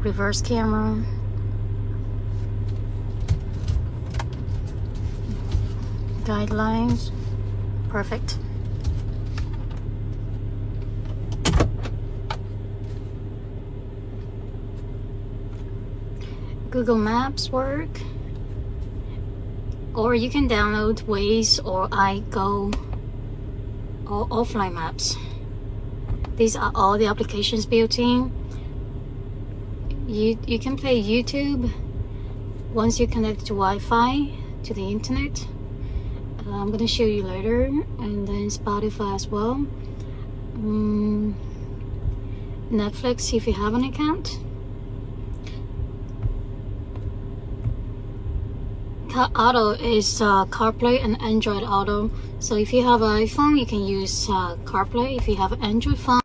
reverse camera, guidelines, perfect. Google Maps work, or you can download Waze or iKAGOO or offline maps. These are all the applications built in. You can play YouTube once you connect to Wi-Fi to the internet. I'm gonna show you later, and then Spotify as well. Netflix if you have an account. Auto is CarPlay and Android Auto. So if you have an iPhone, you can use CarPlay. If you have an Android phone,